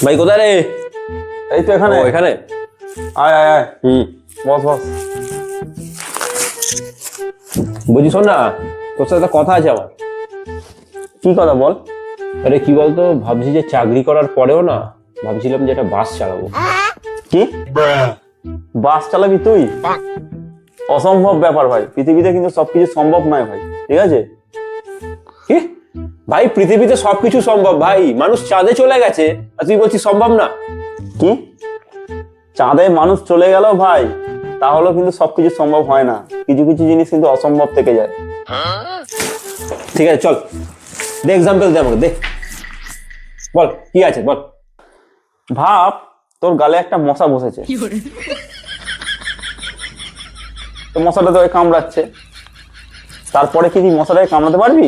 ভাই কোথায় রে? এই তো এখানে। এখানে আয় আয় আয়, বস বস। বুঝি শোন না, তোর সাথে একটা কথা আছে আমার। কি কথা বল? আরে কি বলতো, ভাবছি যে চাকরি করার পরেও না, ভাবছিলাম যে একটা বাস চালাবো। কি বাস চালাবি তুই? অসম্ভব ব্যাপার ভাই, পৃথিবীতে কিন্তু সবকিছু সম্ভব নয় ভাই, ঠিক আছে? কি ভাই, পৃথিবীতে সবকিছু সম্ভব ভাই, মানুষ চাঁদে চলে গেছে আর তুই বলছিস সম্ভব না? কি চাঁদে মানুষ চলে গেল ভাই, তাহলেও কিন্তু সবকিছু সম্ভব হয় না, কিছু কিছু জিনিস কিন্তু অসম্ভব থেকে যায়। ঠিক আছে চল, দে এক্সাম্পল দে আমাকে, দে বল কি আছে বল। ভাব তোর গালে একটা মশা বসেছে, তো মশাটা তোকে কামড়াচ্ছে, তারপরে কি তুই মশাটাকে কামড়াতে পারবি?